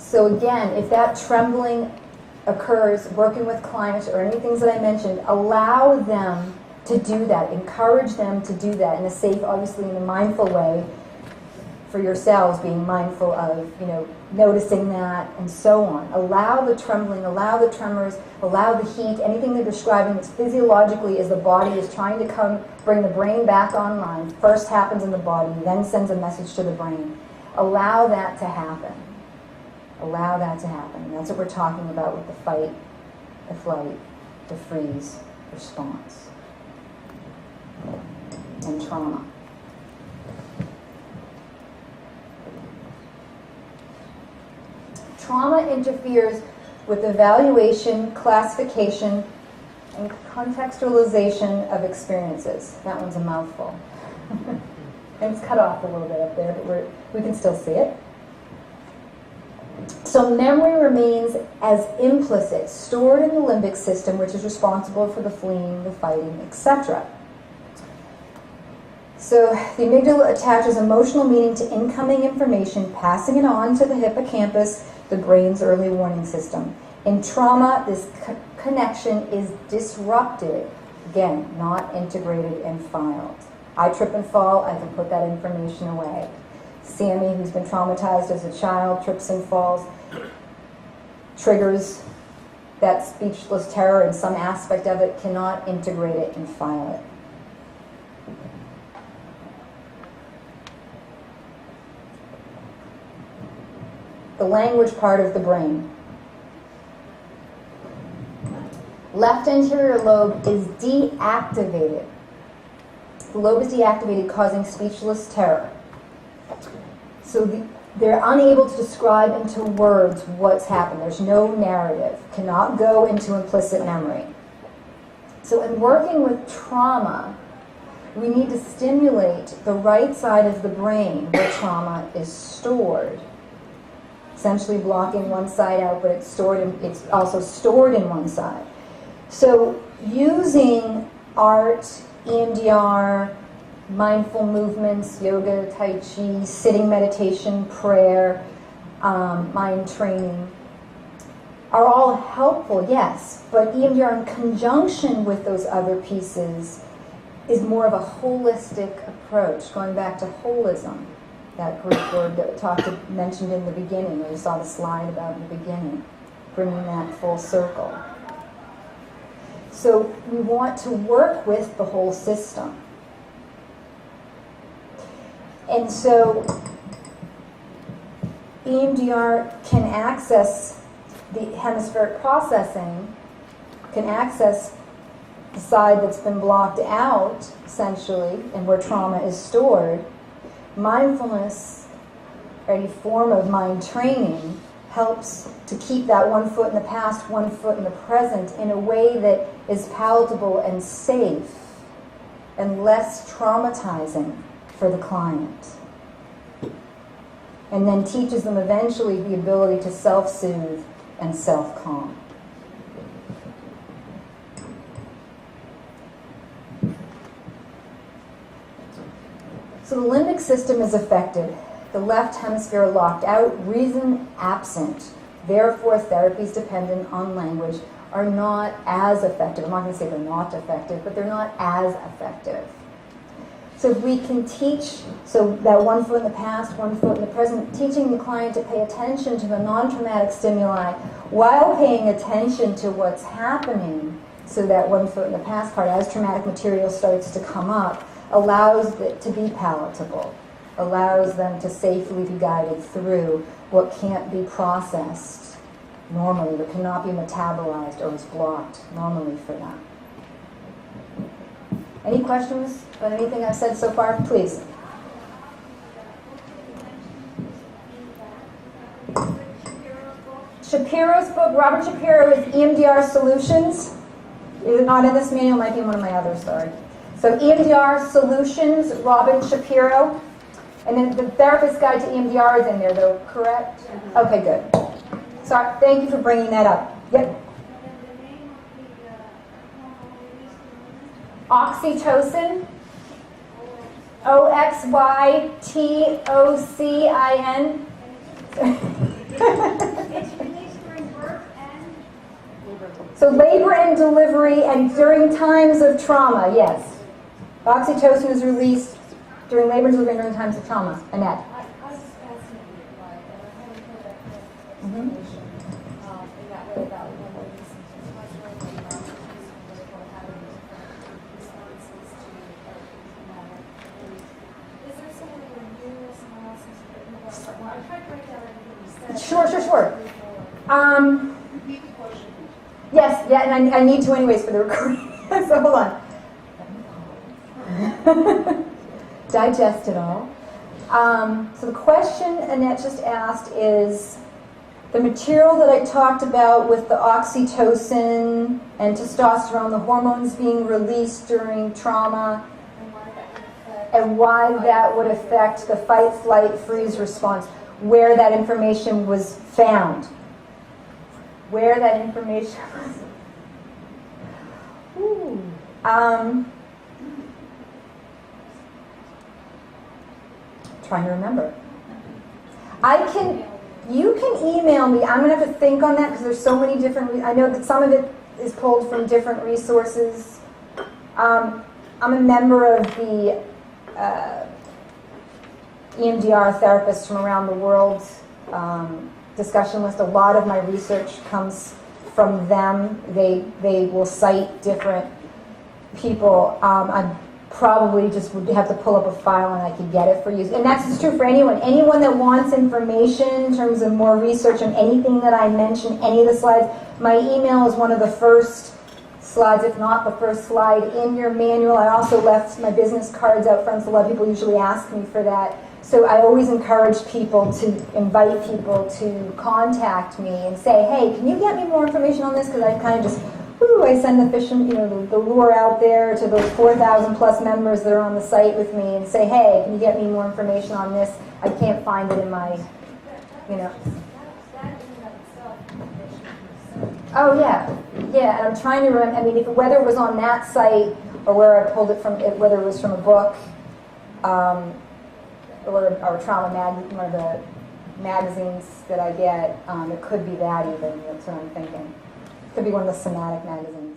So again, if that trembling occurs working with clients or any things that I mentioned, allow them to do that. Encourage them to do that in a safe, obviously in a mindful way for yourselves, being mindful of, noticing that and so on. Allow the trembling, allow the tremors, allow the heat, anything they're describing that's physiologically as the body is trying to bring the brain back online. First happens in the body, then sends a message to the brain. Allow that to happen. Allow that to happen. And that's what we're talking about with the fight, the flight, the freeze response, and trauma. Trauma interferes with evaluation, classification, and contextualization of experiences. That one's a mouthful. And it's cut off a little bit up there, but we can still see it. So memory remains as implicit, stored in the limbic system, which is responsible for the fleeing, the fighting, etc. So the amygdala attaches emotional meaning to incoming information, passing it on to the hippocampus, the brain's early warning system. In trauma, this connection is disrupted, again, not integrated and filed. I trip and fall, I can put that information away. Sammy, who's been traumatized as a child, trips and falls, triggers that speechless terror, and some aspect of it cannot integrate it and file it. The language part of the brain. Left anterior lobe is deactivated. The lobe is deactivated, causing speechless terror. So they're unable to describe into words what's happened. There's no narrative. Cannot go into implicit memory. So in working with trauma, we need to stimulate the right side of the brain where trauma is stored. Essentially blocking one side out, but it's also stored in one side. So using art, EMDR, mindful movements, yoga, tai chi, sitting meditation, prayer, mind training are all helpful, yes, but EMDR in conjunction with those other pieces is more of a holistic approach, going back to holism. That Greek word that mentioned in the beginning, where you saw the slide about in the beginning, bringing that full circle. So we want to work with the whole system. And so EMDR can access the hemispheric processing, can access the side that's been blocked out, essentially, and where trauma is stored. Mindfulness, or any form of mind training, helps to keep that one foot in the past, one foot in the present in a way that is palatable and safe and less traumatizing for the client. And then teaches them eventually the ability to self-soothe and self-calm. So the limbic system is affected. The left hemisphere locked out, reason absent. Therefore, therapies dependent on language are not as effective. I'm not going to say they're not effective, but they're not as effective. So if we can teach, so that one foot in the past, one foot in the present, teaching the client to pay attention to the non-traumatic stimuli while paying attention to what's happening, so that one foot in the past part, as traumatic material starts to come up, allows it to be palatable, allows them to safely be guided through what can't be processed normally, what cannot be metabolized or is blocked normally for them. Any questions about anything I've said so far? Please. Shapiro's book, Robert Shapiro, is EMDR Solutions. It's not in this manual, it might be in one of my others, sorry. So EMDR Solutions, Robin Shapiro. And then the Therapist's Guide to EMDR is in there, though, correct? Okay, good. Sorry, thank you for bringing that up. Yep. Oxytocin. OXYTOCIN. So labor and delivery, and during times of trauma, yes. Oxytocin is released during labor and delivery and during times of trauma. Annette. I was fascinated by it, and I haven't heard that kind of Mm-hmm. information in that way about when we're using too much labor and not using labor, having different responses to traumatic grief. Is there something that you or someone else has written about that? Well, I tried to write down everything you said. Sure. Yes, yeah, and I need to anyways for the recording. So hold on. Digest it all. So the question Annette just asked is, the material that I talked about with the oxytocin and testosterone, the hormones being released during trauma, and why that would affect the fight, flight, freeze response, where that information was found. Where that information was. Ooh. Trying to remember. You can email me. I'm going to have to think on that because there's so many different, I know that some of it is pulled from different resources. I'm a member of the EMDR therapists from around the world discussion list. A lot of my research comes from them. They will cite different people. I probably just would have to pull up a file and I could get it for you. And that's true for anyone. Anyone that wants information in terms of more research on anything that I mentioned, any of the slides, my email is one of the first slides, if not the first slide in your manual. I also left my business cards out front, so a lot of people usually ask me for that. So I always encourage people to invite people to contact me and say, hey, can you get me more information on this? Because I kind of just, I send the fishing, the lure out there to those 4,000 plus members that are on the site with me and say, hey, can you get me more information on this? I can't find it in my, Oh, yeah. Yeah, and I'm trying to remember, whether it was on that site or where I pulled it from, whether it was from a book, or Trauma one of the magazines that I get, it could be that even, that's what I'm thinking. It could be one of the somatic magazines.